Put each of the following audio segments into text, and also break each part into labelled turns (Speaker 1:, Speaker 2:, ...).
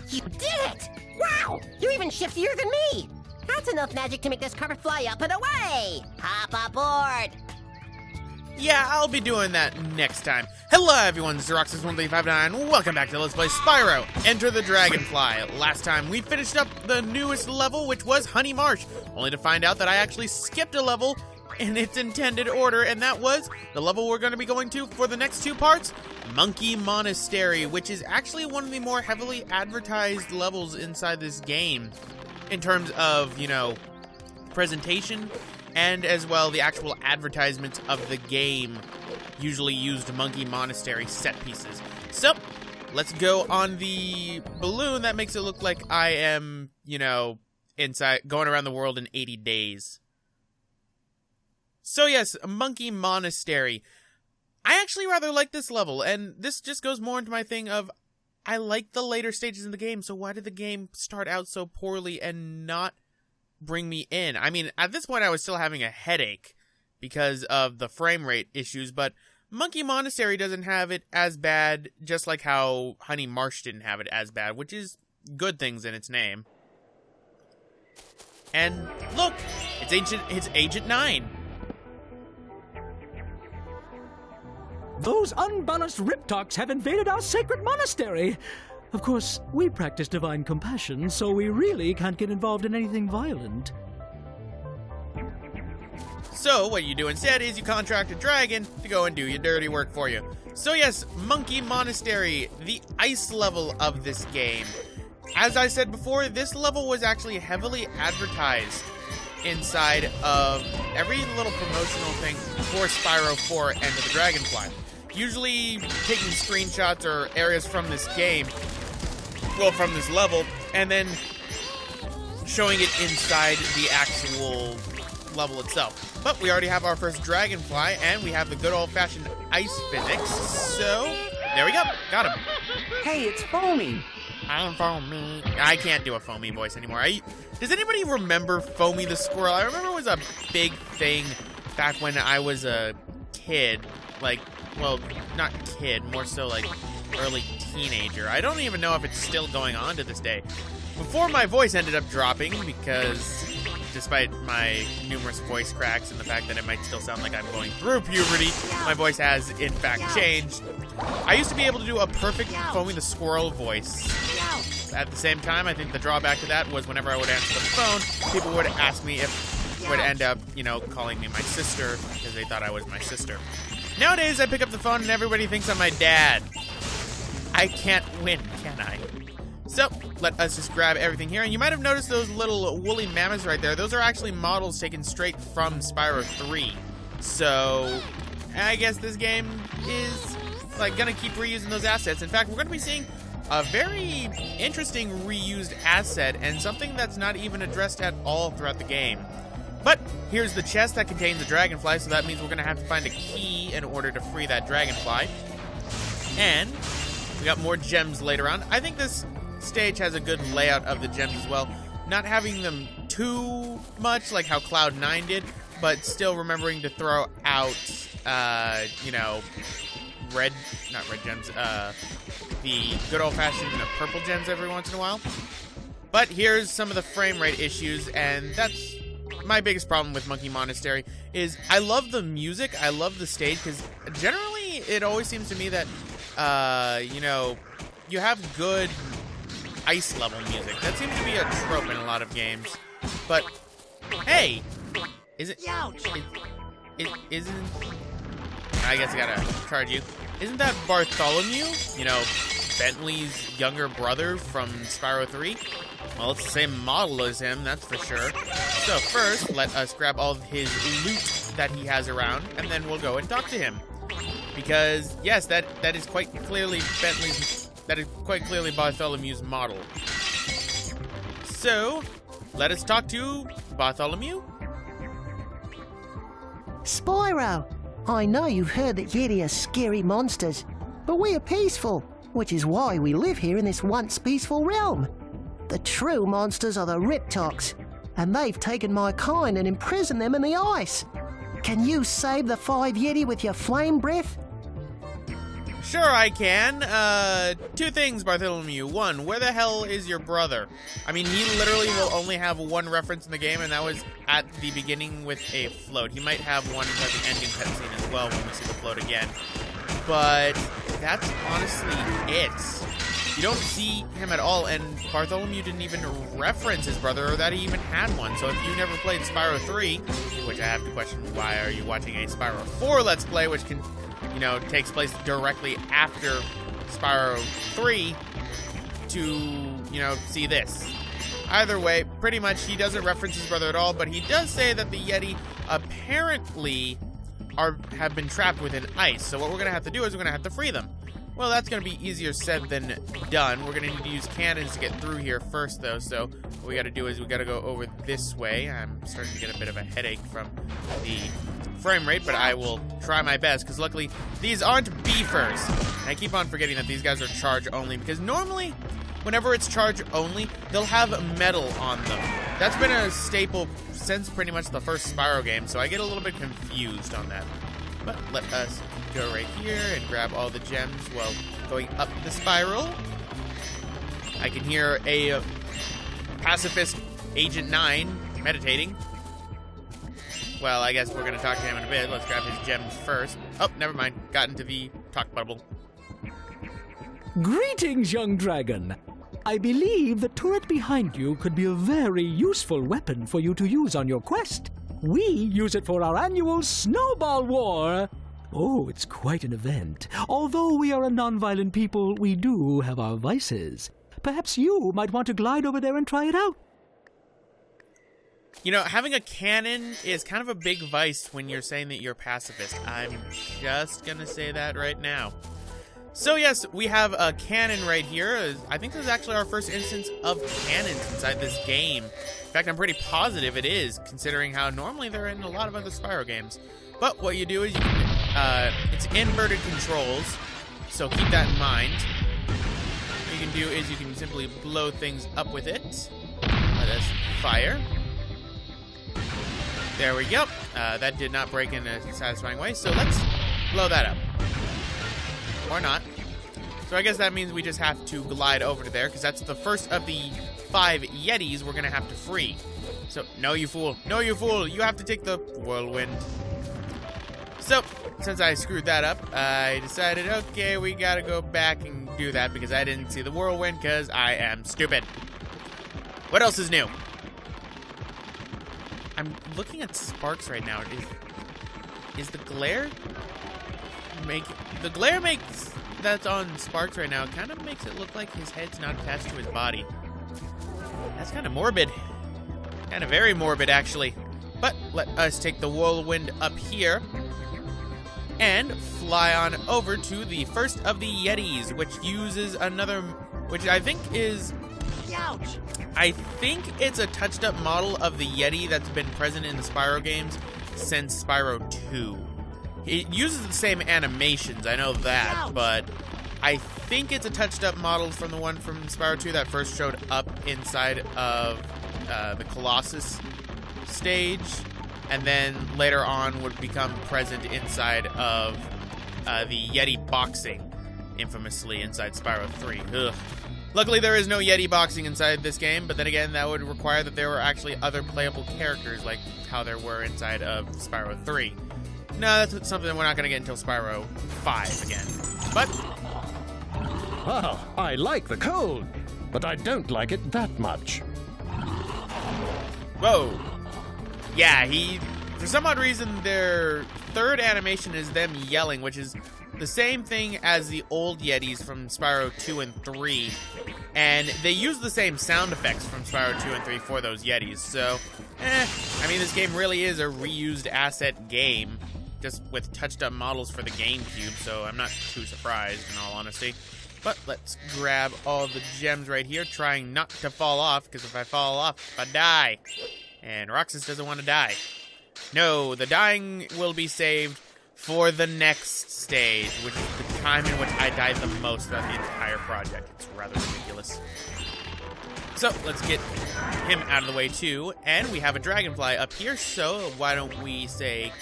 Speaker 1: You did it! Wow! You're even shiftier than me! That's enough magic to make this carpet fly up and away! Hop aboard!
Speaker 2: Yeah, I'll be doing that next time. Hello everyone, this is Roxas1359. Welcome back to Let's Play Spyro, Enter the Dragonfly. Last time we finished up the newest level, which was Honey Marsh, only to find out that I actually skipped a level in its intended order, and that was the level we're going to be going to for the next two parts, Monkey Monastery, which is actually one of the more heavily advertised levels inside this game in terms of, you know, presentation and as well the actual advertisements of the game usually used Monkey Monastery set pieces. So, let's go on the balloon that makes it look like I am, you know, inside going around the world in 80 days. So yes, Monkey Monastery. I actually rather like this level, and this just goes more into my thing of, I like the later stages in the game, so why did the game start out so poorly and not bring me in? I mean, at this point I was still having a headache because of the frame rate issues, but Monkey Monastery doesn't have it as bad, just like how Honey Marsh didn't have it as bad, which is good things in its name. And look, it's Agent 9.
Speaker 3: Those unbalanced riptocs have invaded our sacred monastery. Of course, we practice divine compassion, so we really can't get involved in anything violent.
Speaker 2: So, what you do instead is you contract a dragon to go and do your dirty work for you. So yes, Monkey Monastery, the ice level of this game. As I said before, this level was actually heavily advertised inside of every little promotional thing for Spyro 4 and the Dragonfly. Usually taking screenshots or areas from this game, well, from this level, and then showing it inside the actual level itself. But we already have our first Dragonfly, and we have the good old-fashioned ice physics, so there we go, got him.
Speaker 4: Hey, it's Foamy.
Speaker 2: I'm Foamy. I can't do a Foamy voice anymore. Does anybody remember Foamy the squirrel? I remember it was a big thing back when I was a kid. Like, well, not kid, more so like early teenager. I don't even know if it's still going on to this day. Before my voice ended up dropping because despite my numerous voice cracks and the fact that it might still sound like I'm going through puberty, my voice has in fact changed. I used to be able to do a perfect Foamy the squirrel voice. At the same time, I think the drawback to that was whenever I would answer the phone, people would ask me if would end up, you know, calling me my sister because they thought I was my sister. Nowadays, I pick up the phone and everybody thinks I'm my dad. I can't win, can I? So, let us just grab everything here. And you might have noticed those little woolly mammoths right there. Those are actually models taken straight from Spyro 3. So, I guess this game is, like, gonna keep reusing those assets. In fact, we're gonna be seeing a very interesting reused asset and something that's not even addressed at all throughout the game. But here's the chest that contains the Dragonfly, so that means we're gonna have to find a key in order to free that Dragonfly. And we got more gems later on. I think this stage has a good layout of the gems as well. Not having them too much like how Cloud 9 did, but still remembering to throw out, you know, not red gems, the good old-fashioned purple gems every once in a while. But here's some of the frame rate issues, and that's my biggest problem with Monkey Monastery, is I love the music, I love the stage, because generally it always seems to me that, you know, you have good ice level music. That seems to be a trope in a lot of games. But, hey! Isn't... I guess I gotta charge you. Isn't that Bartholomew? You know, Bentley's younger brother from Spyro 3? Well, it's the same model as him, that's for sure. So first, let us grab all of his loot that he has around, and then we'll go and talk to him. Because, yes, that is quite clearly Bartholomew's model. So, let us talk to Bartholomew.
Speaker 1: Spyro, I know you've heard that Yeti are scary monsters, but we are peaceful, which is why we live here in this once peaceful realm. The true monsters are the Riptocs, and they've taken my kind and imprisoned them in the ice. Can you save the 5 Yeti with your flame breath?
Speaker 2: Sure, I can. Two things, Bartholomew. One, where the hell is your brother? I mean, he literally will only have one reference in the game, and that was at the beginning with a float. He might have one at the ending cutscene as well when we see the float again. But that's honestly it. You don't see him at all, and Bartholomew didn't even reference his brother or that he even had one. So if you never played Spyro 3, which I have to question, why are you watching a Spyro 4 Let's Play, which can, you know, takes place directly after Spyro 3 to, you know, see this. Either way, pretty much he doesn't reference his brother at all, but he does say that the Yeti apparently have been trapped within ice. So what we're going to have to do is we're going to have to free them. Well, that's going to be easier said than done. We're going to need to use cannons to get through here first, though. So what we got to do is we got to go over this way. I'm starting to get a bit of a headache from the frame rate, but I will try my best, because luckily these aren't beefers. And I keep on forgetting that these guys are charge only, because normally whenever it's charge only, they'll have metal on them. That's been a staple since pretty much the first Spyro game, so I get a little bit confused on that. But let us go right here and grab all the gems while going up the spiral. I can hear a Pacifist Agent 9 meditating. Well, I guess we're going to talk to him in a bit. Let's grab his gems first. Oh, never mind. Got into the talk bubble.
Speaker 3: Greetings, young dragon. I believe the turret behind you could be a very useful weapon for you to use on your quest. We use it for our annual Snowball War. Oh, it's quite an event. Although we are a non-violent people, we do have our vices. Perhaps you might want to glide over there and try it out.
Speaker 2: You know, having a cannon is kind of a big vice when you're saying that you're pacifist. I'm just gonna say that right now. So yes, we have a cannon right here. I think this is actually our first instance of cannons inside this game. In fact, I'm pretty positive it is, considering how normally they're in a lot of other Spyro games. But what you do is you can, it's inverted controls, so keep that in mind. What you can do is you can simply blow things up with it. Let us fire. There we go. That did not break in a satisfying way, so let's blow that up. Or not. So I guess that means we just have to glide over to there, because that's the first of the 5 Yetis we're going to have to free. So, no you fool. No you fool. You have to take the whirlwind. So, since I screwed that up, I decided, okay, we got to go back and do that, because I didn't see the whirlwind, because I am stupid. What else is new? I'm looking at sparks right now. Is the glare makes that's on Sparks right now kind of makes it look like his head's not attached to his body. That's kind of morbid. Kind of very morbid, actually. But let us take the whirlwind up here and fly on over to the first of the Yetis, which uses another, which I think is,
Speaker 1: Ouch!
Speaker 2: I think it's a touched up model of the Yeti that's been present in the Spyro games since Spyro 2. It uses the same animations, I know that, but I think it's a touched-up model from the one from Spyro 2 that first showed up inside of the Colossus stage, and then later on would become present inside of the Yeti boxing, infamously inside Spyro 3. Ugh. Luckily, there is no Yeti boxing inside this game, but then again, that would require that there were actually other playable characters, like how there were inside of Spyro 3. No, that's something we're not going to get until Spyro 5 again. But
Speaker 5: Well, I like the cold, but I don't like it that much.
Speaker 2: whoa. Yeah, for some odd reason, their third animation is them yelling, which is the same thing as the old Yetis from Spyro 2 and 3. And they use the same sound effects from Spyro 2 and 3 for those Yetis. So, I mean, this game really is a reused asset game, just with touched-up models for the GameCube, so I'm not too surprised, in all honesty. But let's grab all the gems right here, trying not to fall off, because if I fall off, I die. And Roxas doesn't want to die. No, the dying will be saved for the next stage, which is the time in which I died the most throughout the entire project. It's rather ridiculous. So, let's get him out of the way, too. And we have a Dragonfly up here, so why don't we say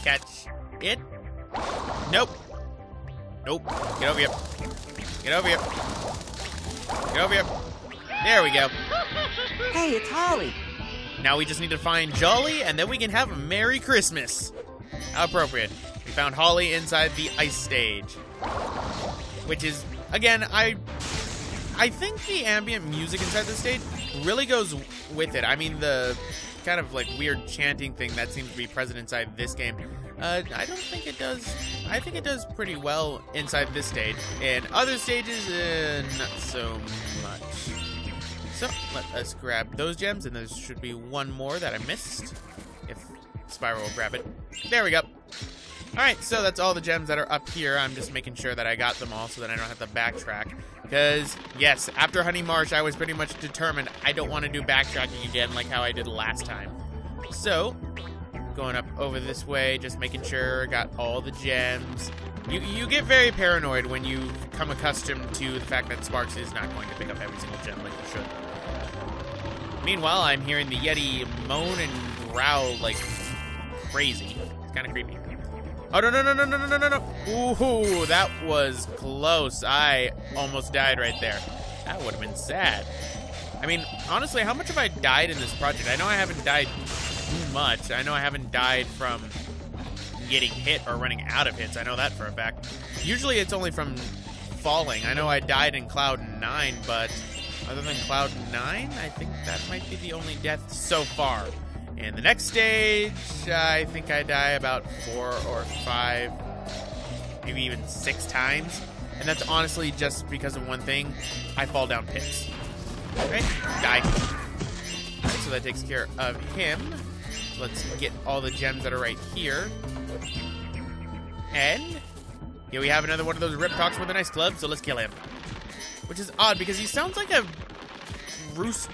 Speaker 2: catch it? Nope. Nope. Get over here. Get over here. Get over here. There we go.
Speaker 4: Hey, it's Holly.
Speaker 2: Now we just need to find Jolly, and then we can have a Merry Christmas. How appropriate. We found Holly inside the ice stage. Which is, again, I think the ambient music inside the stage really goes with it. I mean, the kind of like weird chanting thing that seems to be present inside this game, I don't think it does. I think it does pretty well inside this stage. In other stages, not so much. So, let us grab those gems, and there should be one more that I missed. If Spyro will grab it. There we go. Alright, so that's all the gems that are up here. I'm just making sure that I got them all so that I don't have to backtrack. Because, yes, after Honey Marsh, I was pretty much determined I don't want to do backtracking again like how I did last time. So, going up over this way, just making sure I got all the gems. You get very paranoid when you become accustomed to the fact that Sparks is not going to pick up every single gem like you should. Meanwhile, I'm hearing the Yeti moan and growl like crazy. It's kind of creepy. Oh, no, no, no, no, no, no, no, no. Ooh, that was close. I almost died right there. That would have been sad. I mean, honestly, how much have I died in this project? I know I haven't died too much. I know I haven't died from getting hit or running out of hits. I know that for a fact. Usually it's only from falling. I know I died in Cloud 9, but other than Cloud 9, I think that might be the only death so far. In the next stage, I think I die about 4 or 5, maybe even 6 times. And that's honestly just because of one thing. I fall down pits. Right? Die. Alright, so that takes care of him. Let's get all the gems that are right here. And here we have another one of those Rip Talks with a nice club, so let's kill him. Which is odd because he sounds like a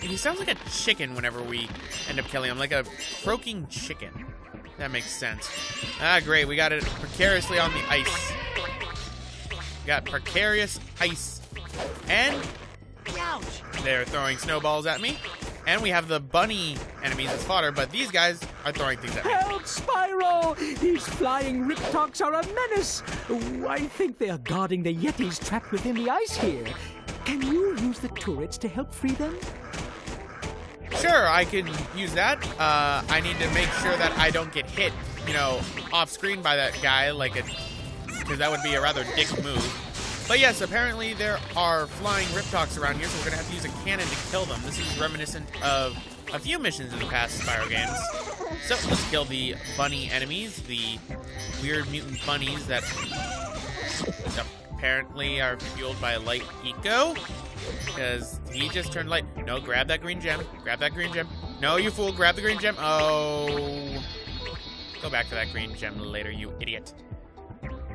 Speaker 2: he sounds like a chicken whenever we end up killing him, like a croaking chicken. That makes sense. Ah, great, we got it precariously on the ice. We got precarious ice. And they're throwing snowballs at me. And we have the bunny enemies as fodder, but these guys are throwing things at me.
Speaker 3: Help, Spyro! These flying Riptocs are a menace. Oh, I think they are guarding the Yetis trapped within the ice here. Can you use the turrets to help free them?
Speaker 2: Sure, I can use that. I need to make sure that I don't get hit, you know, off screen by that guy, because that would be a rather dick move. But yes, apparently there are flying Riptocs around here, so we're going to have to use a cannon to kill them. This is reminiscent of a few missions in the past Spyro games. So let's kill the bunny enemies, the weird mutant bunnies that apparently are fueled by light eco. Because he just turned light. No, grab that green gem. Grab that green gem. No, you fool. Grab the green gem. Oh. Go back to that green gem later, you idiot.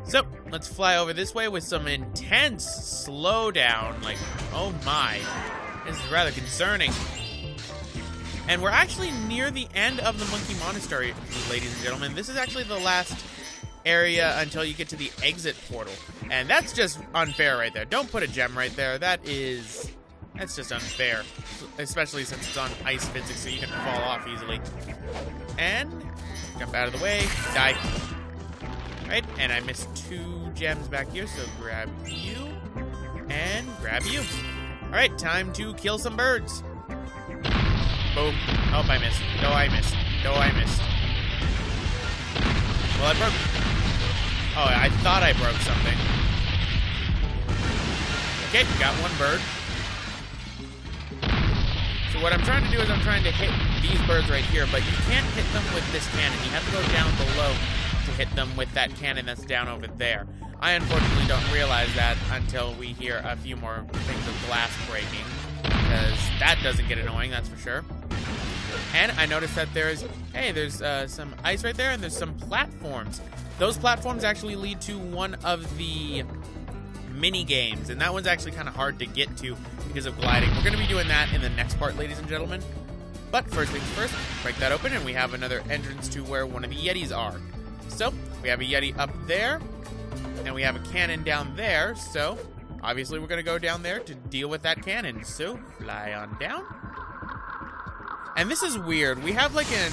Speaker 2: So, let's fly over this way with some intense slowdown. Like, oh my. This is rather concerning. And we're actually near the end of the Monkey Monastery, ladies and gentlemen. This is actually the last area until you get to the exit portal. And that's just unfair right there. Don't put a gem right there. That's just unfair. Especially since it's on ice physics, so you can fall off easily. And jump out of the way. Die. Right, and I missed 2 gems back here, so grab you and grab you. Alright, time to kill some birds. Boom. Oh, I missed. No, I missed. No, I missed. Well, I broke. Oh, I thought I broke something. Okay, got one bird. So what I'm trying to do is I'm trying to hit these birds right here, but you can't hit them with this cannon. You have to go down below to hit them with that cannon that's down over there. I unfortunately don't realize that until we hear a few more things of glass breaking, because that doesn't get annoying, that's for sure. And I noticed that there's some ice right there, and there's some platforms. Those platforms actually lead to one of the mini games, and that one's actually kind of hard to get to because of gliding. We're going to be doing that in the next part, ladies and gentlemen. But first things first, break that open, and we have another entrance to where one of the Yetis are. So, we have a Yeti up there, and we have a cannon down there, so obviously we're going to go down there to deal with that cannon. So, fly on down. And this is weird. We have like an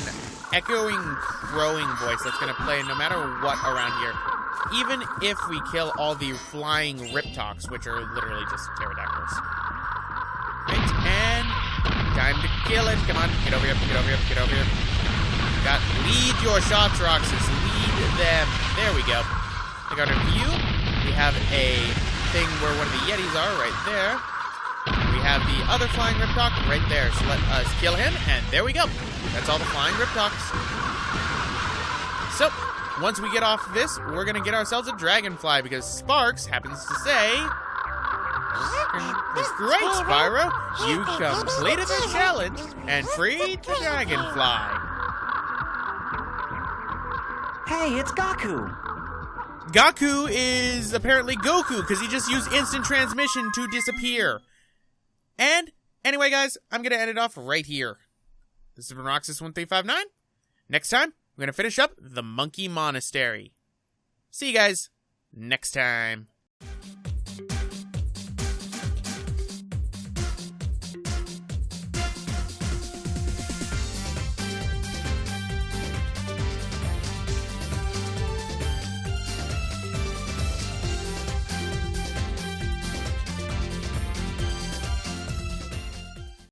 Speaker 2: echoing, crowing voice that's going to play no matter what around here. even if we kill all the flying Riptocs, which are literally just pterodactyls. Right, and time to kill it. Come on, get over here, get over here, get over here. Lead your shots, Roxas. Lead them. There we go. I got a view. We have a thing where one of the Yetis are right there. We have the other flying Riptoc right there. So let us kill him, and there we go. That's all the flying Riptocs. So, once we get off this, we're going to get ourselves a Dragonfly, because Sparks happens to say... That's great, Spyro. You completed the challenge and freed the Dragonfly.
Speaker 4: Hey, it's Gaku.
Speaker 2: Gaku is apparently Goku, because he just used instant transmission to disappear. And, anyway, guys, I'm going to end it off right here. This has been Roxas1359. Next time, we're going to finish up the Monkey Monastery. See you guys next time.